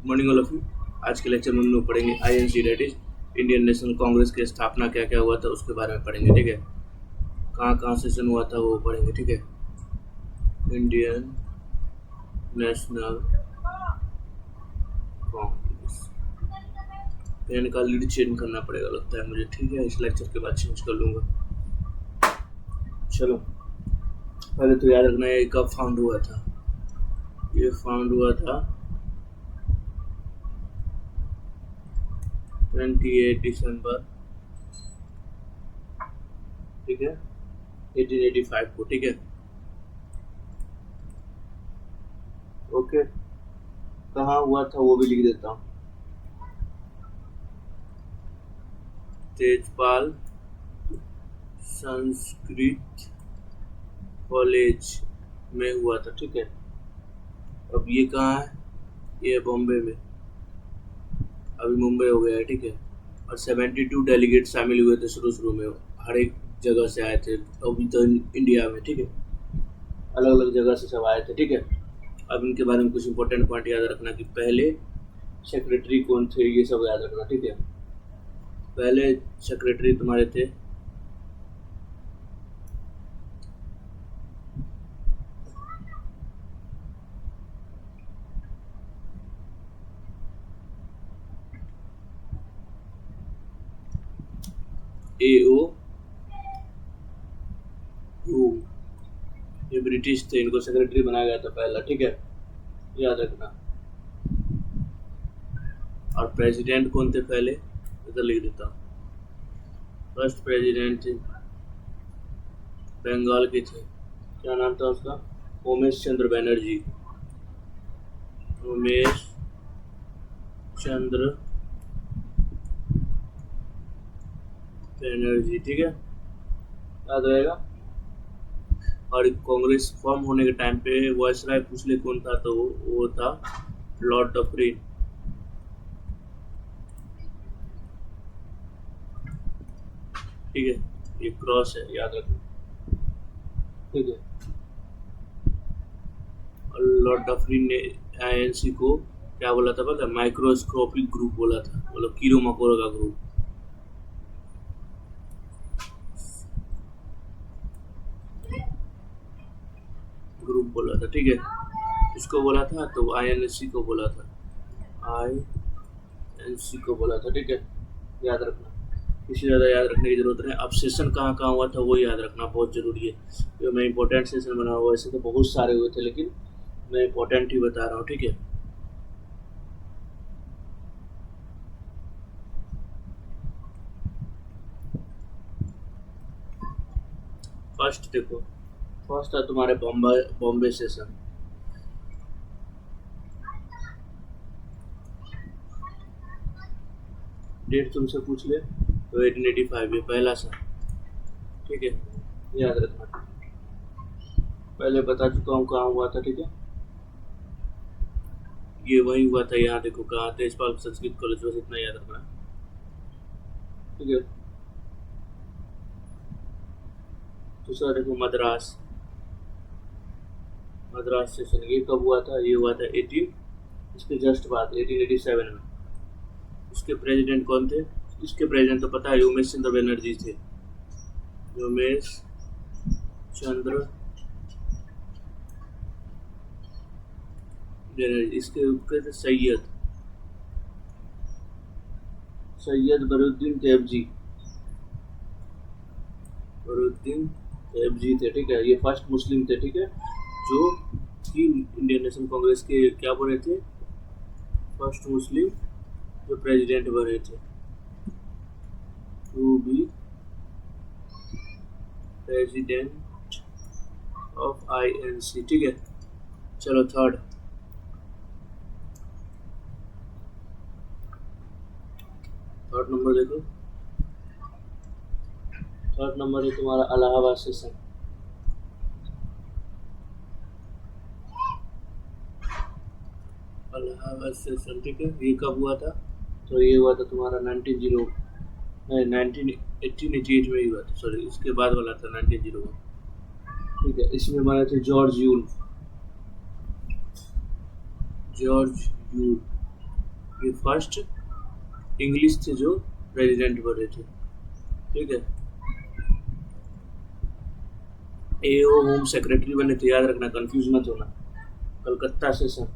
Morning all of you. आज के lecture में हम लोग पढ़ेंगे INC, that is Indian National Congress की स्थापना क्या क्या हुआ था उसके बारे में पढ़ेंगे। ठीक है, कहाँ कहाँ सेशन हुआ था वो पढ़ेंगे। ठीक है, इंडियन नेशनल कांग्रेस। पेन का लीड चेंज करना पड़ेगा लगता है मुझे। ठीक है, इस लेक्चर के बाद चेंज कर लूँगा। चलो, पहले तो याद रखना है कब फाउंड हुआ था। ये फाउंड हुआ था 28 दिसंबर, ठीक है, 1885 को। ठीक है, ओके। कहाँ हुआ था वो भी लिख देता हूँ। तेजपाल संस्कृत कॉलेज में हुआ था। ठीक है, अब ये कहाँ है? ये बॉम्बे में, अभी मुंबई हो गया है। ठीक है, और 72 डेलीगेट शामिल हुए थे शुरू में, हर एक जगह से आए थे अभी तो इंडिया में। ठीक है, अलग अलग जगह से सब आए थे। ठीक है, अब इनके बारे में कुछ इंपॉर्टेंट पॉइंट याद रखना कि पहले सेक्रेटरी कौन थे, ये सब याद रखना। ठीक है, पहले सेक्रेटरी तुम्हारे थे AO ह्यूम, ये ब्रिटिश थे, इनको सेक्रेटरी बनाया गया था पहला। ठीक है, याद रखना। और प्रेसिडेंट कौन थे पहले, इधर लिख देता हूँ। फर्स्ट प्रेसिडेंट थे, बंगाल के थे, क्या नाम था उसका? उमेश चंद्र बनर्जी। उमेश चंद्र बनर्जी, ठीक है, याद रहेगा। और कांग्रेस फॉर्म होने के टाइम पे वायसराय पूछ ले कौन था, तो वो था लॉर्ड डफरिन। ठीक है, ये क्रॉस है, याद रखना। ठीक है, और लॉर्ड डफरिन ने आईएनसी को क्या बोला था पता? माइक्रोस्कोपिक ग्रुप बोला था, मतलब कीड़ों मकोड़ों का ग्रुप। ग्रुप बोला था। ठीक है, इसको बोला था तो आईएनसी को बोला था, आईएनसी को बोला था। ठीक है, याद रखना, किसी ज़्यादा याद रखने की जरूरत नहीं। अब सेशन कहाँ कहाँ हुआ था वो याद रखना बहुत ज़रूरी है। जो मैं इंपॉर्टेंट सेशन बना हुआ, वैसे तो बहुत सारे हुए थे लेकिन मैं इंपॉर्टेंट ही बता रहा हूँ। ठीक है, फर्स्ट देखो, फर्स्ट था तुम्हारे बॉम्बे सेशन। डेट तुमसे पूछ ले तो 1885 ये पहला सा। ठीक है, याद रखना, पहले बता चुका हूँ कहाँ हुआ था। ठीक है, ये वही हुआ था, यहाँ देखो कहाँ, तेजपाल संस्कृत कॉलेज, बस इतना याद रखना। ठीक है, दूसरा देखो मद्रास, मद्रास सेशन, ये कब हुआ था? ये हुआ था 18, इसके जस्ट बाद 1887 में। इसके प्रेसिडेंट कौन थे? इसके प्रेसिडेंट तो पता है, उमेश चंद्र बनर्जी थे। उमेश चंद्र बनर्जी। इसके उसके थे सैयद बरुद्दीन तैयबजी, बरुद्दीन तैयबजी थे। ठीक है, ये फर्स्ट मुस्लिम थे। ठीक है, जो कि इंडियन नेशनल कांग्रेस के क्या बने थे? फर्स्ट मुस्लिम जो प्रेसिडेंट बने थे, to be president of INC. ठीक है, चलो थर्ड नंबर देखो, थर्ड नंबर है तुम्हारा इलाहाबाद सेशन। इलाहाबाद सेशन, ठीक है, ये कब हुआ था? तो ये हुआ था तुम्हारा 1888 में ही हुआ था, सॉरी इसके बाद वाला था 1901। ठीक है, इसमें बने थे जॉर्ज यूल, ये फर्स्ट इंग्लिश थे जो प्रेसिडेंट बने थे, ठीक है। एओ होम सेक्रेटरी बने थे, याद रखना, कंफ्यूज मत होना। कलकत्ता सेशन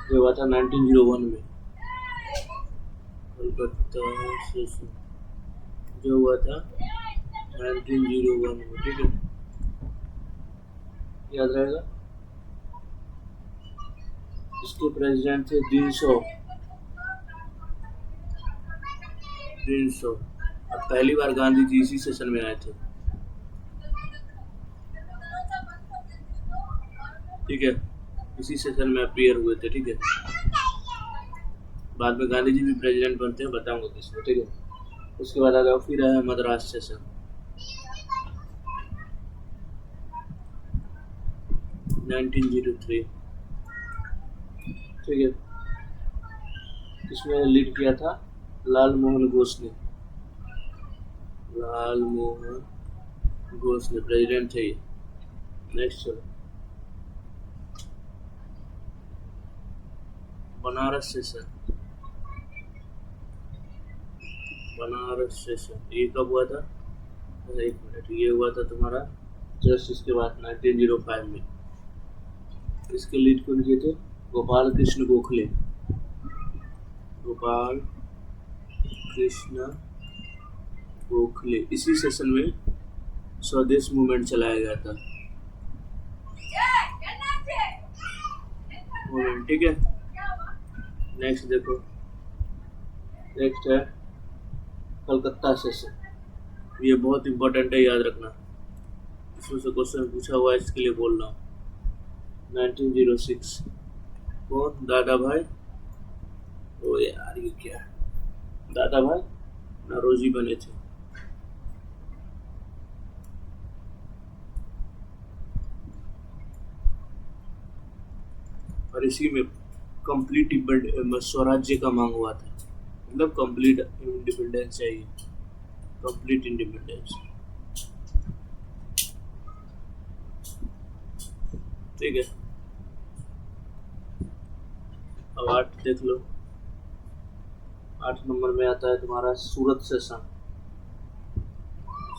जो हुआ था 1901 में, कलकत्ता सेशन जो हुआ था 1901 में, ठीक है, याद रहेगा। इसके प्रेसिडेंट थे दिनशॉ। अब पहली बार गांधी जी इसी सेशन में आए थे, ठीक है, इसी सेशन में अपीयर हुए थे, ठीक है। बाद में गांधी जी भी प्रेसिडेंट बनते हैं, बताऊंगा किसको, ठीक है। उसके बाद आ गया फिर है मद्रास सेशन 1903, ठीक है। इसमें लीड किया था लाल मोहन घोष ने, लाल मोहन घोष ने प्रेसिडेंट थे ये। नेक्स्ट चलो, बनारस सेशन, बनारस सेशन ये कब हुआ था? एक मिनट, ये हुआ था तुम्हारा जस्ट इसके बाद 1905 में। इसके लीड कौन किए थे? गोपाल कृष्ण गोखले, गोपाल कृष्ण गोखले। इसी सेशन में स्वदेश मूवमेंट चलाया गया था, ठीक है। नेक्स्ट देखो, नेक्स्ट है कलकत्ता सेशन, ये बहुत इंपॉर्टेंट है, याद रखना, इसमें से क्वेश्चन पूछा हुआ है, इसके लिए बोल रहा हूँ। 1906 कौन? दादा भाई, ओ यार ये क्या है, दादा भाई नौरोजी बने थे। और इसी में कंप्लीट स्वराज्य का मांग हुआ था, मतलब कंप्लीट इंडिपेंडेंस चाहिए, कंप्लीट इंडिपेंडेंस, ठीक है। अब 8 देख लो, 8 नंबर में आता है तुम्हारा सूरत सेशन,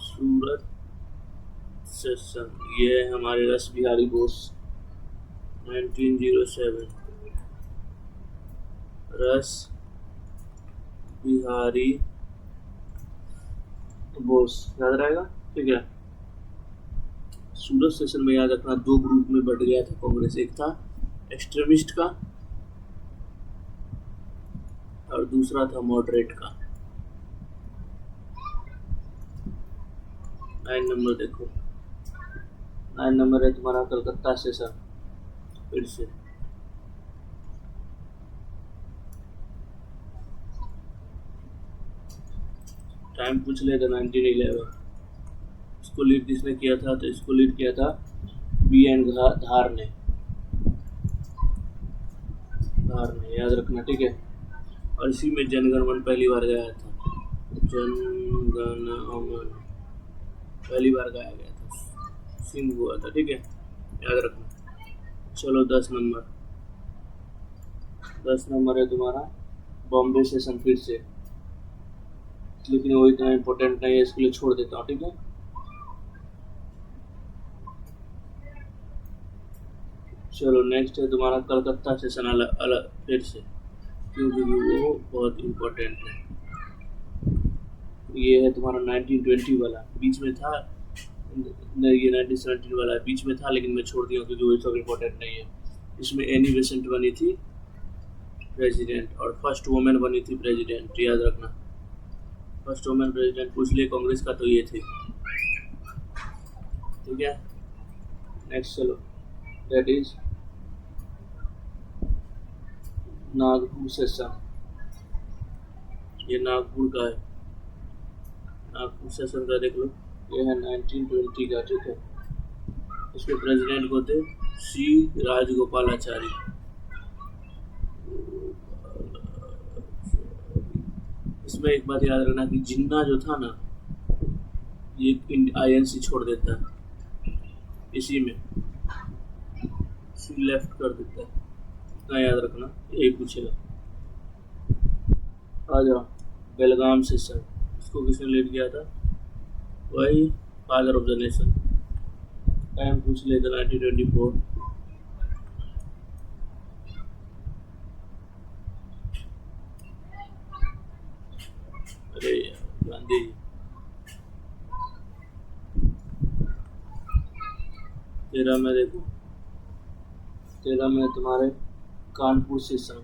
सूरत सेशन, ये है हमारे रस बिहारी बोस 1907, रस बिहारी बोस, याद रहेगा, ठीक है। सूरत सेशन में याद रखना 2 ग्रुप में बढ़ गया था कांग्रेस, एक था एक्सट्रीमिस्ट का और दूसरा था मॉडरेट का। 9 नंबर देखो, 9 नंबर है तुम्हारा कलकत्ता सेशन, फिर से टाइम पूछ लेगा। 1911 इसको लीड किसने किया था? तो इसको लीड किया था BN धार ने, याद रखना, ठीक है। और इसी में जनगण मन पहली बार गाया था, जनगण मन पहली बार गाया गया था, सिंह हुआ था, ठीक है, याद रखना। चलो 10 नंबर, 10 नंबर है तुम्हारा बॉम्बे सेशन, फिर से, लेकिन वो इतना इम्पोर्टेंट नहीं है, इसके लिए छोड़ देता हूँ, ठीक है। चलो नेक्स्ट है तुम्हारा कलकत्ता सेशन, अलग फिर से, क्योंकि वो बहुत इम्पोर्टेंट है। ये है तुम्हारा 1920 वाला, बीच में था नहीं, ये 1917 वाला बीच में था, लेकिन मैं छोड़ दिया क्योंकि वो सब इम्पोर्टेंट नहीं है। इसमें एनी बेसेंट बनी थी प्रेसिडेंट, और फर्स्ट वुमेन बनी थी प्रेसिडेंट, याद रखना। फर्स्ट वुमेन प्रेसिडेंट पूछ लिए कांग्रेस का तो ये थी, ठीक है। नेक्स्ट चलो, दैट इज नागपुर सेशन, ये नागपुर का है, नागपुर सेशन का देख लो, ये है 1920 का, ठीक है। इसके प्रेसिडेंट को थे सी राजगोपालाचारी, इसमें एक बात याद रखना कि जिन्ना जो था ना, ये INC छोड़ देता है, इसी में सी लेफ्ट कर देता है, इतना याद रखना, यही पूछेगा। आ जाओ, बेलगाम सेशन, इसको किसने लीड किया था? वही father of the nation. Time पूछ लेते 1924। अरे गांधी जी। 13 में देखो, 13 में तुम्हारे कानपुर सेशन।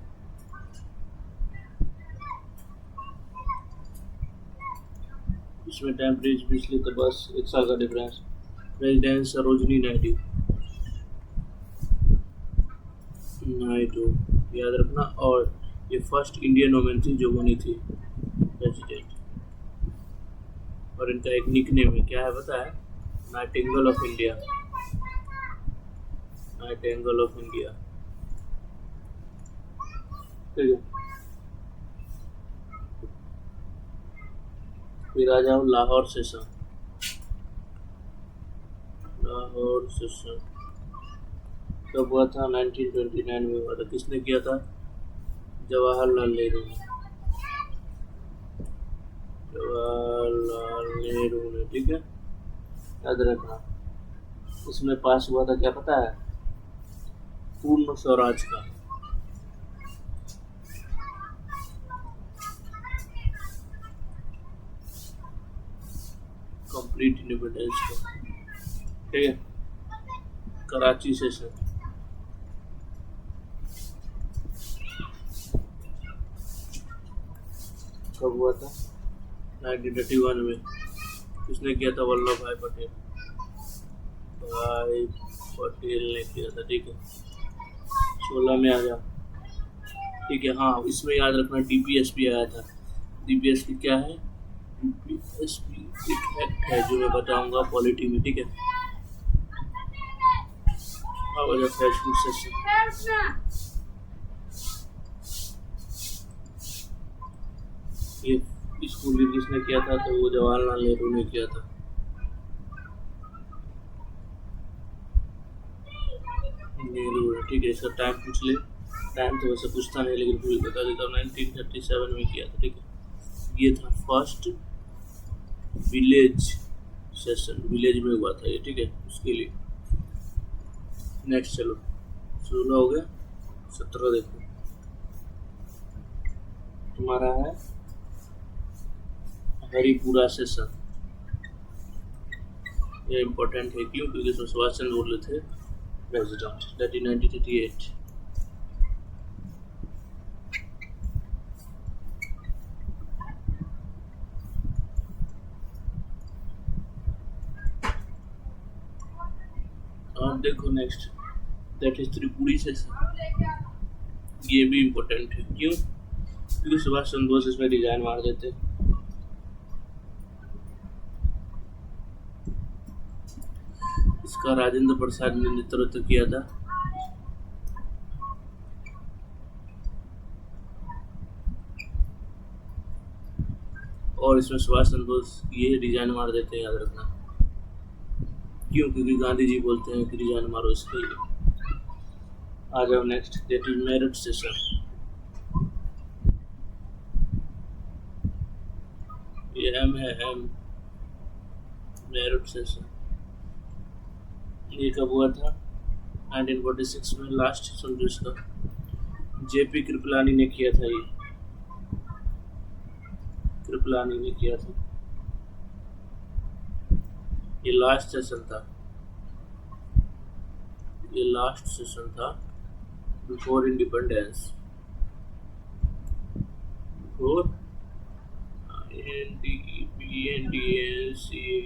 इसमें टाइम पीरियड पिछले तो बस 1 साल का डिफरेंस। प्रेसिडेंट सरोजनी नायडू, नायडू याद रखना। और ये फर्स्ट इंडियन वुमेन थी जो बनी थी प्रेसिडेंट। और इनका एक निक नेम है, क्या है पता है? Nightingale of India. Nightingale of India, ठीक है। फिर आ जाओ लाहौर सेशन। लाहौर सेशन कब हुआ था? 1929 में हुआ था। किसने किया था? जवाहरलाल नेहरू ने। जवाहरलाल नेहरू ने, ठीक है, याद रखना। उसमें पास हुआ था, क्या पता है? पूर्ण स्वराज का। कंप्लीट इंडिपेंडेंस का, ठीक है। कराची सेशन कब हुआ था? 1931 में। किसने किया था? वल्लभ भाई पटेल। भाई पटेल ने किया था, ठीक है। 16 में आ जाओ, ठीक है। हाँ, इसमें याद रखना डीपीएसपी आया था। डीपीएसपी क्या है? डीपीएसपी एक एक्ट है जो मैं बताऊंगा पॉलिटी में, ठीक है। अब आ जाओ फेसबुक सेशन। ये स्कूल भी किसने किया था? तो वो जवाहरलाल नेहरू ने किया था। नेहरू, ठीक है। इसका टाइम पूछ ले। टाइम तो वैसे पूछता नहीं, लेकिन फिर बता देता हूँ। 1937 में किया था, ठीक है। ये था फर्स्ट विलेज सेशन, विलेज में हुआ था ये, ठीक है, उसके लिए। नेक्स्ट चलो, 16 हो गया। 17 देखो, तुम्हारा है हरिपुरा सेशन। ये इम्पोर्टेंट है, क्यों? क्योंकि इसमें सुभाष चंद्र बोले थे प्रेसिडेंट। 1938। अब देखो next, that is Tripuri session. ये भी इम्पोर्टेंट है, क्यों? क्योंकि सुभाष चंद्र बोस इसमें डिजाइन मार देते। इसका राजेंद्र प्रसाद ने नेतृत्व किया था। और इसमें सुभाष चंद्र बोस ये डिजाइन मार देते हैं, याद रखना। क्यों? क्योंकि गांधी जी बोलते हैं कि डिजाइन मारो इसके लिए। आ जाओ next, that is Meerut session. ये एम है, एम, मेरठ सेशन। ये कब हुआ था? 1946 में। लास्ट समझो इसका, जेपी कृपलानी ने किया था। ये कृपलानी ने किया था। ये लास्ट सेशन था, ये लास्ट सेशन था बिफोर इंडिपेंडेंस। बिफोर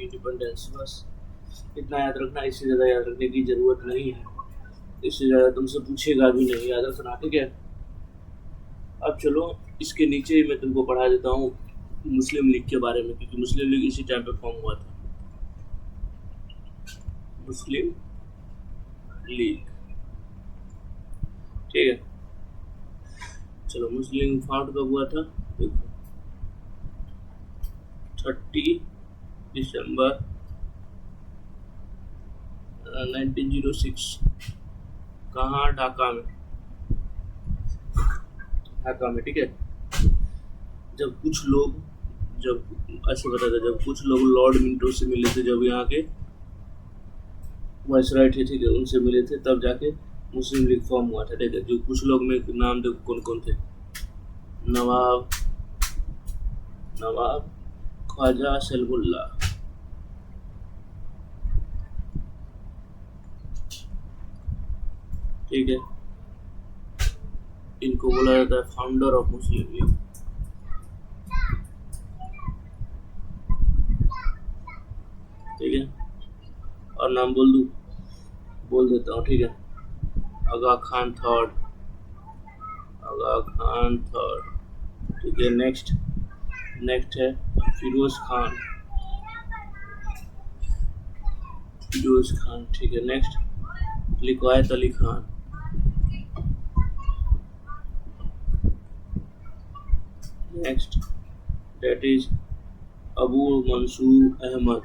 इंडिपेंडेंस, बस इतना याद रखना। इससे ज़्यादा याद रखने की ज़रूरत नहीं है, इससे ज़्यादा तुमसे पूछेगा भी नहीं, याद रखना, ठीक है। अब चलो, इसके नीचे ही मैं तुमको पढ़ा देता हूँ मुस्लिम लीग के बारे में, क्योंकि मुस्लिम लीग इसी टाइम पे फॉर्म हुआ था। मुस्लिम लीग, ठीक है। चलो, मुस्लिम लीग फाउंड कब हुआ था? देखो, 30 दिसंबर 1906। कहाँ? ढाका में। ढाका में, ठीक है। जब कुछ लोग, जब ऐसे बताया था, जब कुछ लोग लॉर्ड मिंटो से मिले थे, जब यहाँ के वाइसराय थे, ठीक है, उनसे मिले थे, तब जाके मुस्लिम लीग फॉर्म हुआ था, ठीक है। जो कुछ लोग में नाम देखो कौन कौन थे। नवाब नवाब ख्वाजा सलमुल्ला, ठीक है, इनको बोला जाता है फाउंडर ऑफ मुस्लिम लीग। ठीक है, और नाम बोल देता हूँ, ठीक है। आगा खान थर्ड, ठीक है। नेक्स्ट है फिरोज खान, ठीक है। Next Liaquat Ali Khan, next that is Abu Mansur Ahmad,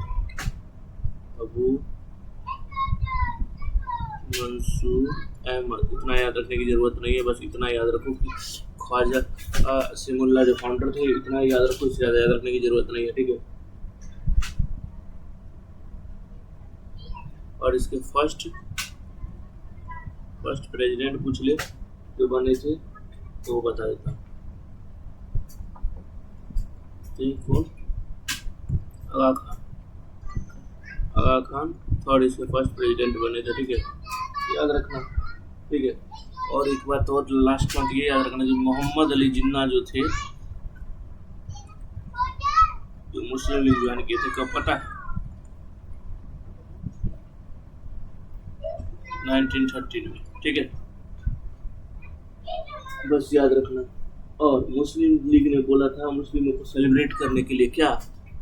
इतना याद रखने की जरूरत नहीं है, बस इतना याद रखो कि ख्वाजा सिमुल्ला जो फाउंडर थे, इतना याद रखो, इससे ज़्यादा याद रखने की जरूरत नहीं है, ठीक है। और इसके फर्स्ट प्रेसिडेंट पूछ ले जो बने थे तो वो बता देता हूँ, ठीक। कौन? आगा खान थर्ड इसके फर्स्ट प्रेसिडेंट बने थे, ठीक है, याद रखना, ठीक है। और एक बात और लास्ट पॉइंट ये याद रखना, जो मोहम्मद अली जिन्ना जो थे, जो मुस्लिम लीग ज्वाइन किए थे, कब पता है? 1913 में, ठीक है, बस याद रखना। और मुस्लिम लीग ने बोला था मुस्लिमों को सेलिब्रेट करने के लिए, क्या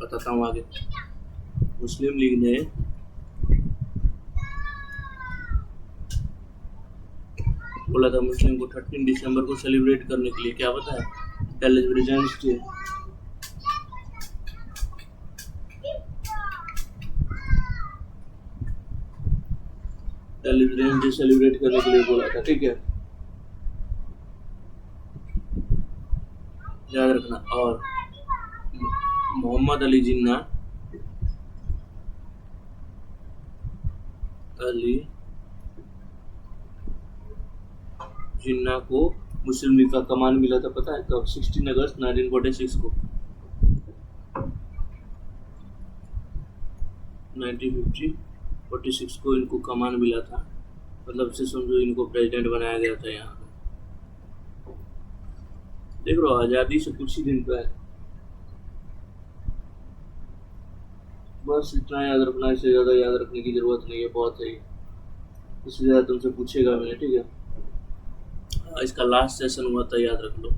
बताता हूँ आगे। मुस्लिम लीग ने बोला था मुस्लिम को 13 दिसंबर को सेलिब्रेट करने के लिए, क्या पता है? टेलीविजन डे, सेलिब्रेट करने के लिए बोला था, ठीक है, याद रखना। और मोहम्मद अली जिन्ना को मुस्लिम लीग का कमान मिला था, पता है कब? 16 अगस्त 1946 को, 1946 को इनको कमान मिला था, मतलब से समझो इनको प्रेसिडेंट बनाया गया था यहाँ पे। देख लो, आज़ादी से कुछ ही दिन पहले, बस इतना याद रखना, इससे ज़्यादा याद रखने की ज़रूरत नहीं है, बहुत सही, इससे ज़्यादा तुमसे पूछेगा मैंने, ठीक है। इसका लास्ट सेशन हुआ था, याद रख लो,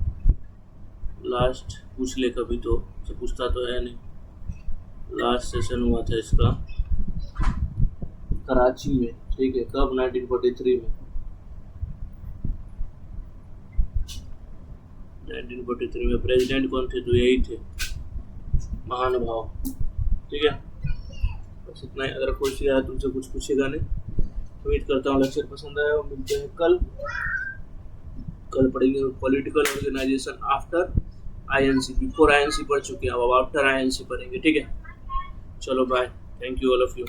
लास्ट पूछ ले कभी तो पूछता तो है नहीं। लास्ट सेशन हुआ था इसका कराची में, ठीक है, कब? 1943 में, 1943 में। प्रेसिडेंट कौन थे? तो यही थे, महानुभाव, ठीक है। बस इतना ही, अगर कोई यार तुमसे कुछ पूछेगा नहीं। उम्मीद करता हूँ लेक्चर पसंद आया, मिलते हैं कल पढ़ेंगे political organisation after INC. Before INC पढ़ चुके हैं, अब आफ्टर आईएनसी पढ़ेंगे, ठीक है। चलो bye, thank you all of you.